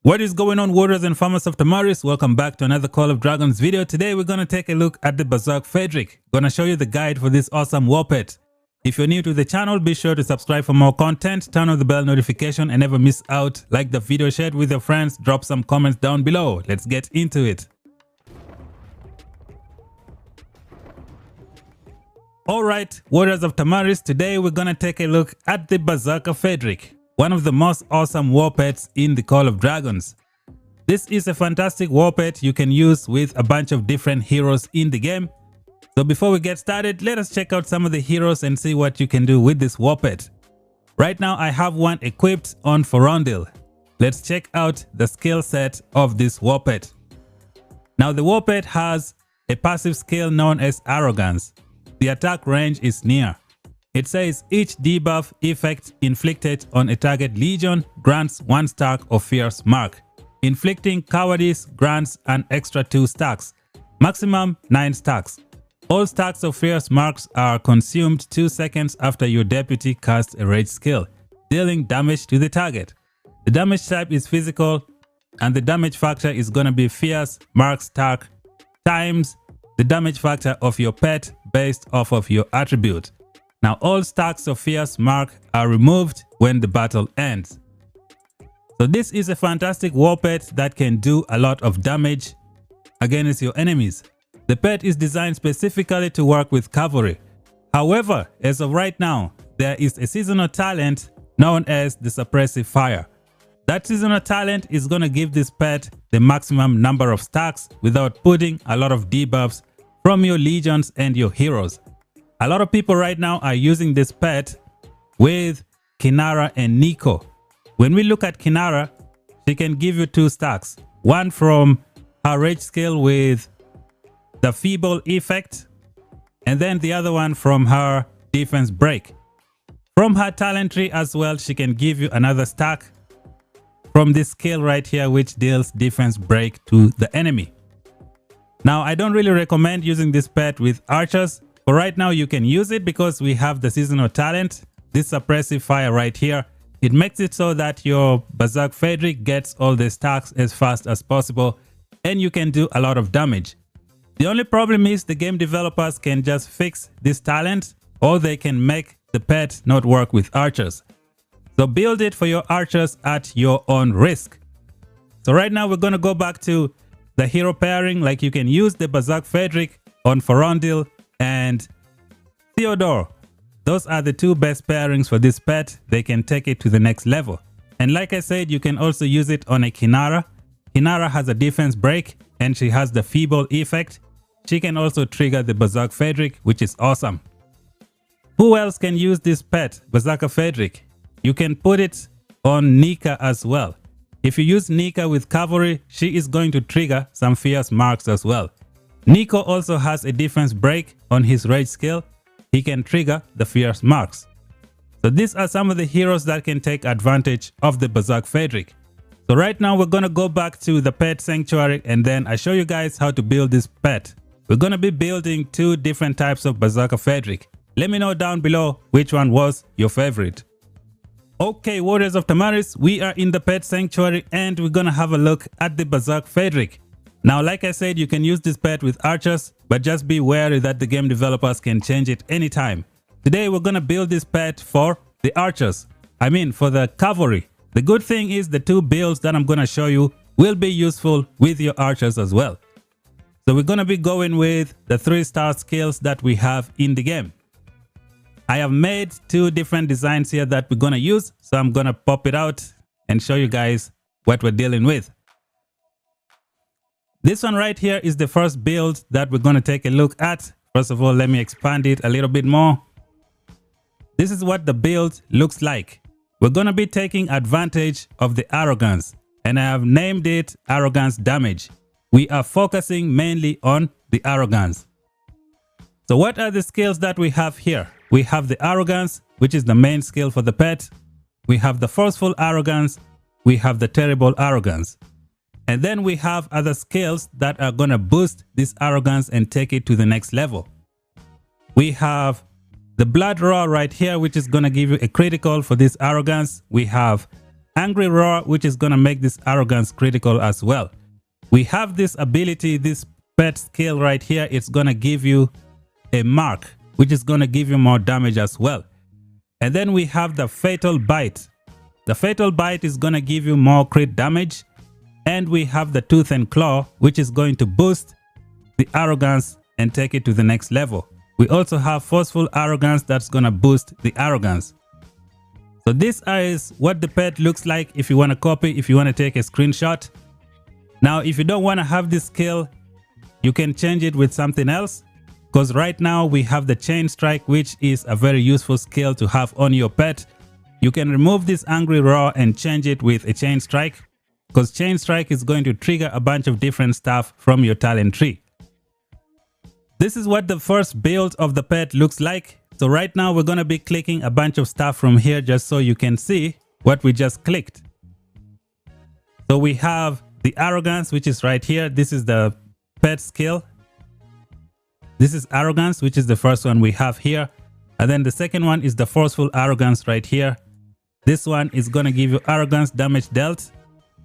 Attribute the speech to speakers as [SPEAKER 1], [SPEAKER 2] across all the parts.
[SPEAKER 1] What is going on, warriors and farmers of Tamaris? Welcome back to another Call of Dragons video. Today we're going to take a look at the Berserk Faedrake. Gonna show you the guide for this awesome war pet. If you're new to the channel, be sure to subscribe for more content, turn on the bell notification and never miss out. Like the video, share it with your friends, drop some comments down below. Let's get into it. Alright, warriors of Tamaris, today we're gonna take a look at the Berserk Faedrake, one of the most awesome war pets in the Call of Dragons. This is a fantastic war pet you can use with a bunch of different heroes in the game. So before we get started, let us check out some of the heroes and see what you can do with this war pet. Right now I have one equipped on Forondil. Let's check out the skill set of this war pet. Now the war pet has a passive skill known as Arrogance. The attack range is near. It says each debuff effect inflicted on a target legion grants 1 stack of Fierce Mark. Inflicting Cowardice grants an extra 2 stacks. Maximum 9 stacks. All stacks of Fierce Marks are consumed 2 seconds after your deputy casts a rage skill, dealing damage to the target. The damage type is physical and the damage factor is gonna be Fierce Mark stack times the damage factor of your pet based off of your attribute. Now all stacks of Fierce Mark are removed when the battle ends. So this is a fantastic war pet that can do a lot of damage against your enemies. The pet is designed specifically to work with cavalry. However, as of right now, there is a seasonal talent known as the Suppressive Fire. That seasonal talent is going to give this pet the maximum number of stacks without putting a lot of debuffs from your legions and your heroes. A lot of people right now are using this pet with Kinara and Nico. When we look at Kinara, she can give you 2 stacks. One from her rage skill with the feeble effect, and then the other one from her defense break. From her talent tree as well, she can give you another stack from this skill right here, which deals defense break to the enemy. Now, I don't really recommend using this pet with archers. For right now, you can use it because we have the seasonal talent, this Suppressive Fire right here. It makes it so that your Berserk Faedrake gets all the stacks as fast as possible and you can do a lot of damage. The only problem is the game developers can just fix this talent or they can make the pet not work with archers. So build it for your archers at your own risk. So right now we're going to go back to the hero pairing. Like you can use the Berserk Faedrake on Forondil and Theodore. Those are the 2 best pairings for this pet. They can take it to the next level. And like I said, you can also use it on a Kinara. Kinara has a defense break and she has the feeble effect. She can also trigger the Berserk Faedrake, which is awesome. Who else can use this pet, Berserk Faedrake? You can put it on Nika as well. If you use Nika with cavalry, she is going to trigger some Fierce Marks as well. Nico also has a defense break on his rage skill. He can trigger the Fierce Marks. So these are some of the heroes that can take advantage of the Berserk Faedrake. So right now we're going to go back to the pet sanctuary and then I show you guys how to build this pet. We're going to be building 2 different types of Berserk Faedrake. Let me know down below which one was your favorite. Okay, warriors of Tamaris, we are in the pet sanctuary and we're gonna have a look at the Berserk Faedrake. Now, like I said, you can use this pet with archers, but just be wary that the game developers can change it anytime. Today, we're gonna build this pet for the archers. For the cavalry. The good thing is the 2 builds that I'm gonna show you will be useful with your archers as well. So we're gonna be going with the 3-star skills that we have in the game. I have made 2 different designs here that we're gonna use, so I'm gonna pop it out and show you guys what we're dealing with. This one right here is the first build that we're gonna take a look at. First of all, let me expand it a little bit more. This is what the build looks like. We're gonna be taking advantage of the Arrogance, and I have named it Arrogance Damage. We are focusing mainly on the Arrogance. So what are the skills that we have here? We have the Arrogance, which is the main skill for the pet. We have the Forceful Arrogance. We have the Terrible Arrogance. And then we have other skills that are going to boost this Arrogance and take it to the next level. We have the Blood Roar right here, which is going to give you a critical for this Arrogance. We have Angry Roar, which is going to make this Arrogance critical as well. We have this ability, this pet skill right here. It's going to give you a mark, which is going to give you more damage as well. And then we have the Fatal Bite. The Fatal Bite is going to give you more crit damage. And we have the Tooth and Claw, which is going to boost the Arrogance and take it to the next level. We also have Forceful Arrogance that's going to boost the Arrogance. So this is what the pet looks like if you want to copy, if you want to take a screenshot. Now, if you don't want to have this skill, you can change it with something else. Because right now we have the Chain Strike, which is a very useful skill to have on your pet. You can remove this Angry Roar and change it with a Chain Strike. Because Chain Strike is going to trigger a bunch of different stuff from your talent tree. This is what the first build of the pet looks like. So right now we're going to be clicking a bunch of stuff from here just so you can see what we just clicked. So we have the Arrogance, which is right here. This is the pet skill. This is Arrogance, which is the first one we have here. And then the second one is the Forceful Arrogance right here. This one is going to give you Arrogance damage dealt,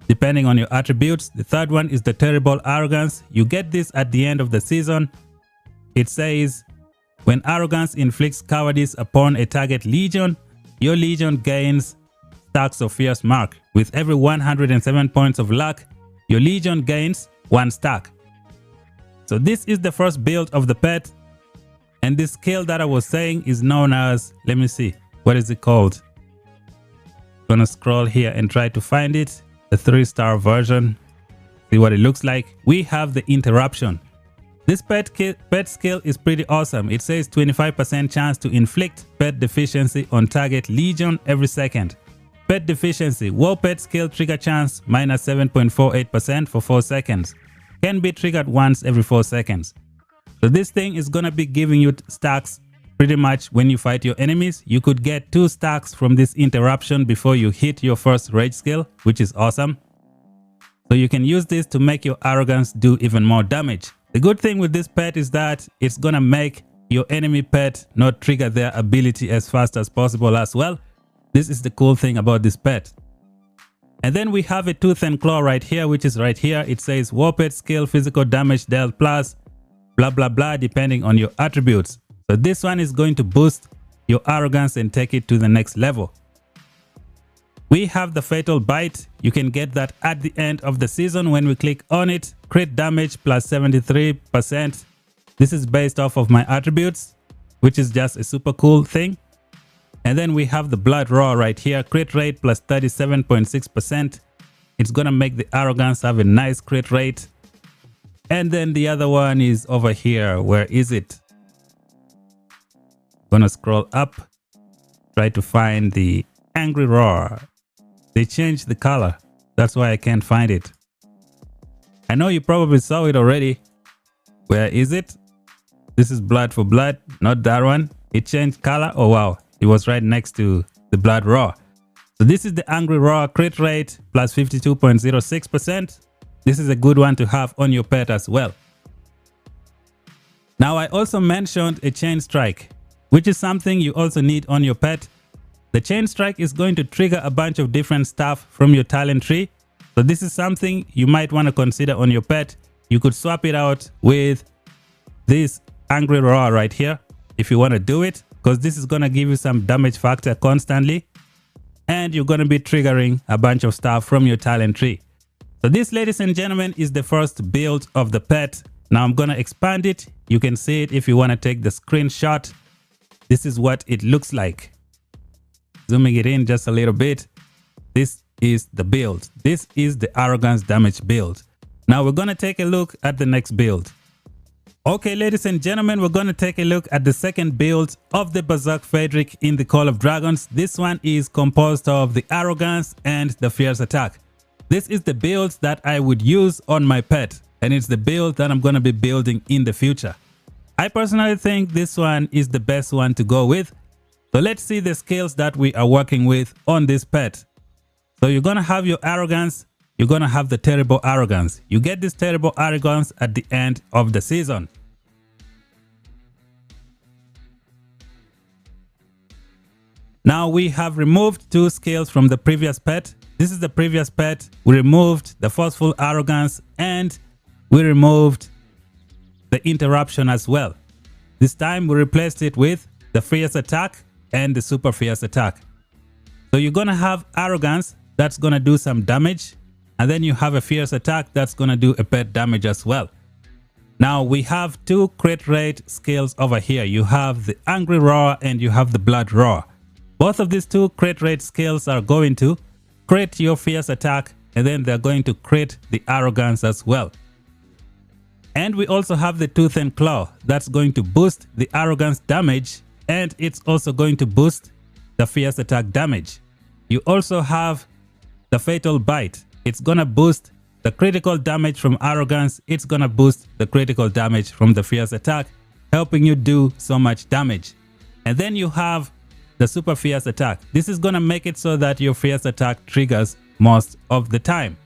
[SPEAKER 1] depending on your attributes. The third one is the Terrible Arrogance. You get this at the end of the season. It says, when Arrogance inflicts cowardice upon a target legion, your legion gains stacks of Fierce Mark. With every 107 points of luck, your legion gains 1 stack. So this is the first build of the pet. And this skill that I was saying is known as, let me see, what is it called? I'm gonna scroll here and try to find it. The 3-star version. See what it looks like. We have the Interruption. This pet skill is pretty awesome. It says 25% chance to inflict pet deficiency on target legion every second. Pet deficiency. War pet skill trigger chance minus 7.48% for 4 seconds. Can be triggered once every 4 seconds. So this thing is going to be giving you stacks pretty much when you fight your enemies. You could get 2 stacks from this interruption before you hit your first rage skill, which is awesome. So you can use this to make your Arrogance do even more damage. The good thing with this pet is that it's going to make your enemy pet not trigger their ability as fast as possible as well. This is the cool thing about this pet. And then we have a Tooth and Claw right here, which is right here. It says war pet skill, physical damage dealt plus blah blah blah depending on your attributes. So this one is going to boost your Arrogance and take it to the next level. We have the Fatal Bite. You can get that at the end of the season when we click on it. Crit damage plus 73%. This is based off of my attributes, which is just a super cool thing. And then we have the Blood Roar right here. Crit rate plus 37.6%. It's going to make the Arrogance have a nice crit rate. And then the other one is over here. Where is it? Gonna scroll up. Try to find the Angry Roar. They changed the color. That's why I can't find it. I know you probably saw it already. Where is it? This is Blood for Blood, not that one. It changed color. Oh wow. It was right next to the Blood Roar. So this is the Angry Roar, crit rate plus 52.06%. This is a good one to have on your pet as well. Now I also mentioned a Chain Strike, which is something you also need on your pet. The Chain Strike is going to trigger a bunch of different stuff from your talent tree. So this is something you might want to consider on your pet. You could swap it out with this Angry Roar right here if you want to do it, because this is going to give you some damage factor constantly. And you're going to be triggering a bunch of stuff from your talent tree. So this, ladies and gentlemen, is the first build of the pet. Now I'm going to expand it. You can see it if you want to take the screenshot. This is what it looks like. Zooming it in just a little bit. This is the build. This is the Arrogance damage build. Now we're going to take a look at the next build. Okay, ladies and gentlemen, we're going to take a look at the second build of the Berserk Faedrake in the Call of Dragons. This one is composed of the Arrogance and the Fierce Attack. This is the build that I would use on my pet, and it's the build that I'm going to be building in the future. I personally think this one is the best one to go with. So let's see the skills that we are working with on this pet. So you're going to have your Arrogance. You're going to have the Terrible Arrogance. You get this Terrible Arrogance at the end of the season. Now we have removed 2 skills from the previous pet. This is the previous pet. We removed the forceful arrogance and we removed the interruption as well. This time we replaced it with the fierce attack and the super fierce attack. So you're gonna have arrogance that's gonna do some damage, and then you have a fierce attack that's gonna do a pet damage as well. Now we have 2 crit rate skills over here. You have the angry roar and you have the blood roar. Both of these 2 crit rate skills are going to crit your fierce attack, and then they're going to crit the arrogance as well. And we also have the tooth and claw that's going to boost the arrogance damage, and it's also going to boost the fierce attack damage. You also have the fatal bite. It's gonna boost the critical damage from arrogance. It's gonna boost the critical damage from the fierce attack, helping you do so much damage. And then you have the super fierce attack. This is gonna make it so that your fierce attack triggers most of the time.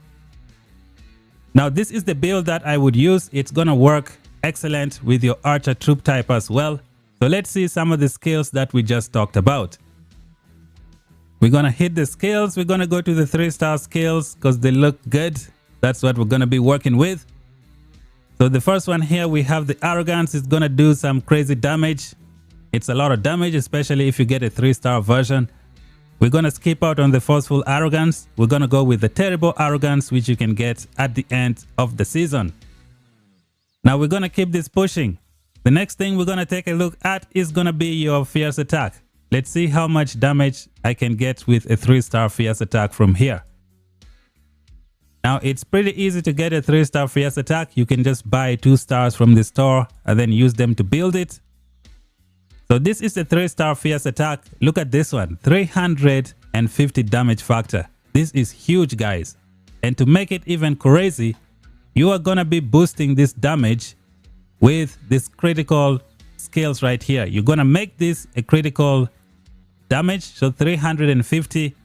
[SPEAKER 1] Now this is the build that I would use. It's gonna work excellent with your archer troop type as well. So let's see some of the skills that we just talked about. We're gonna hit the skills. We're gonna go to the 3-star skills because they look good. That's what we're gonna be working with. So the first one here, we have the arrogance. It's gonna do some crazy damage. It's a lot of damage, especially if you get a 3-star version. We're gonna skip out on the forceful arrogance. We're gonna go with the terrible arrogance, which you can get at the end of the season. Now we're gonna keep this pushing. The next thing we're gonna take a look at is gonna be your fierce attack. Let's see how much damage I can get with a 3-star fierce attack from here. Now it's pretty easy to get a 3-star fierce attack. You can just buy 2 stars from the store and then use them to build it. So this is the 3-star fierce attack. Look at this one, 350 damage factor. This is huge, guys. And to make it even crazy, you are gonna be boosting this damage with this critical skills right here. You're gonna make this a critical damage. So 350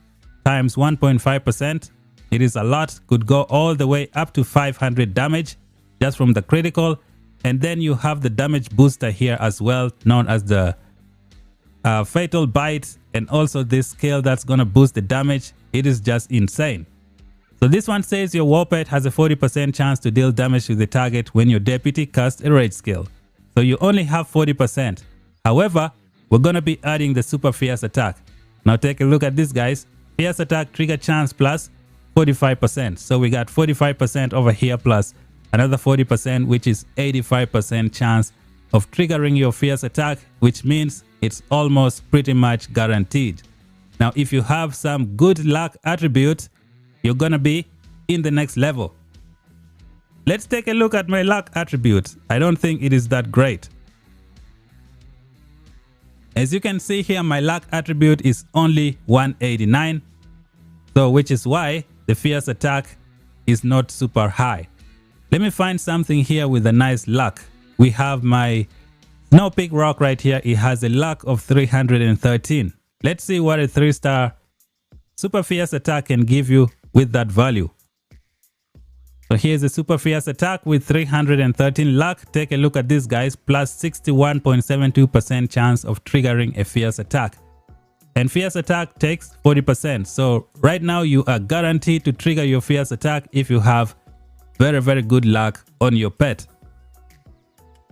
[SPEAKER 1] times 1.5%. It is a lot. Could go all the way up to 500 damage just from the critical. And then you have the damage booster here as well, known as the fatal bite, and also this skill that's gonna boost the damage. It is just insane. So this one says your war pet has a 40% chance to deal damage to the target when your deputy casts a rage skill. So you only have 40%. However, we're gonna be adding the super fierce attack. Now take a look at this, guys. Fierce attack trigger chance plus 45%. So we got 45% over here plus another 40%, which is 85% chance of triggering your fierce attack, which means it's almost pretty much guaranteed. Now, if you have some good luck attribute, you're gonna be in the next level. Let's take a look at my luck attribute. I don't think it is that great. As you can see here, my luck attribute is only 189. So which is why the fierce attack is not super high. Let me find something here with a nice luck. We have my Snow Peak Rock right here. It has a luck of 313. Let's see what a 3-star super fierce attack can give you with that value. So here's a super fierce attack with 313 luck. Take a look at this, guys. Plus 61.72% chance of triggering a fierce attack. And fierce attack takes 40%. So right now you are guaranteed to trigger your fierce attack if you have very good luck on your pet.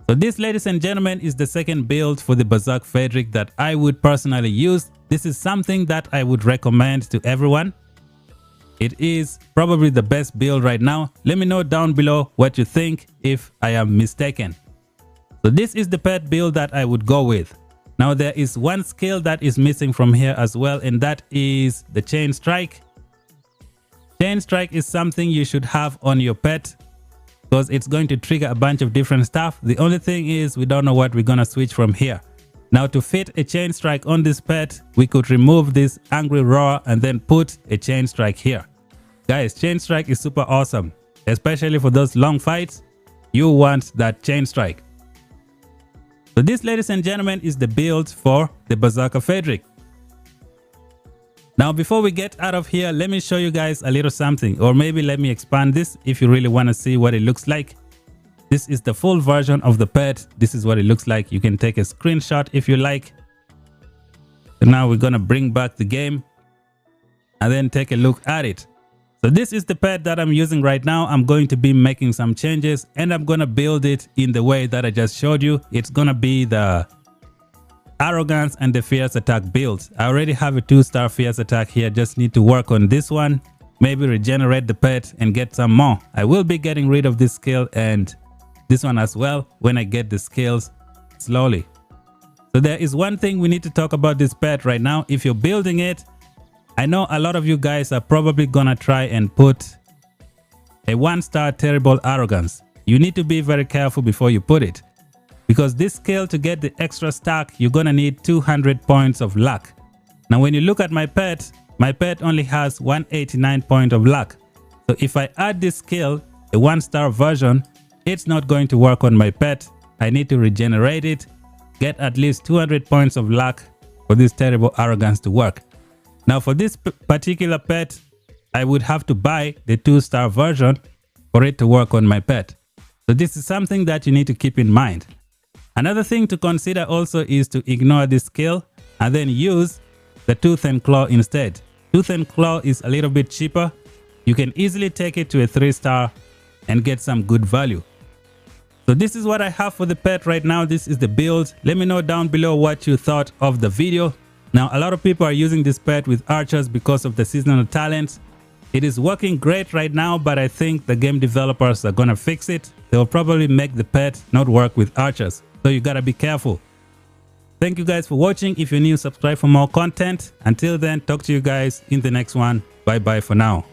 [SPEAKER 1] So this, ladies and gentlemen, is the second build for the Berserk Faedrake that I would personally use. This is something that I would recommend to everyone. It is probably the best build right now. Let me know down below what you think if I am mistaken. So this is the pet build that I would go with. Now there is one skill that is missing from here as well, and that is the Chain Strike. Chain Strike is something you should have on your pet because it's going to trigger a bunch of different stuff. The only thing is we don't know what we're gonna switch from here. Now to fit a Chain Strike on this pet, we could remove this Angry Roar and then put a Chain Strike here. Guys, Chain Strike is super awesome, especially for those long fights. You want that Chain Strike. So this, ladies and gentlemen, is the build for the Bazaka Faedrake. Now before we get out of here, let me show you guys a little something, or maybe let me expand this if you really want to see what it looks like. This is the full version of the pet. This is what it looks like. You can take a screenshot if you like. So now we're gonna bring back the game and then take a look at it. So this is the pet that I'm using right now. I'm going to be making some changes and I'm gonna build it in the way that I just showed you. It's gonna be the Arrogance and the Fierce Attack build. I already have a 2-star Fierce Attack here. Just need to work on this one. Maybe regenerate the pet and get some more. I will be getting rid of this skill and this one as well when I get the skills slowly. So there is one thing we need to talk about this pet right now. If you're building it, I know a lot of you guys are probably gonna try and put a 1-star terrible Arrogance. You need to be very careful before you put it, because this skill, to get the extra stack, you're gonna need 200 points of luck. Now when you look at my pet only has 189 points of luck. So if I add this skill, a 1-star version, it's not going to work on my pet. I need to regenerate it, get at least 200 points of luck for this terrible Arrogance to work. Now for this particular pet, I would have to buy the 2-star version for it to work on my pet. So this is something that you need to keep in mind. Another thing to consider also is to ignore this skill and then use the Tooth and Claw instead. Tooth and Claw is a little bit cheaper. You can easily take it to a 3-star and get some good value. So this is what I have for the pet right now. This is the build. Let me know down below what you thought of the video. Now, a lot of people are using this pet with archers because of the seasonal talents. It is working great right now, but I think the game developers are gonna fix it. They'll probably make the pet not work with archers. So you gotta be careful. Thank you guys for watching. If you're new, subscribe for more content. Until then, talk to you guys in the next one. Bye bye for now.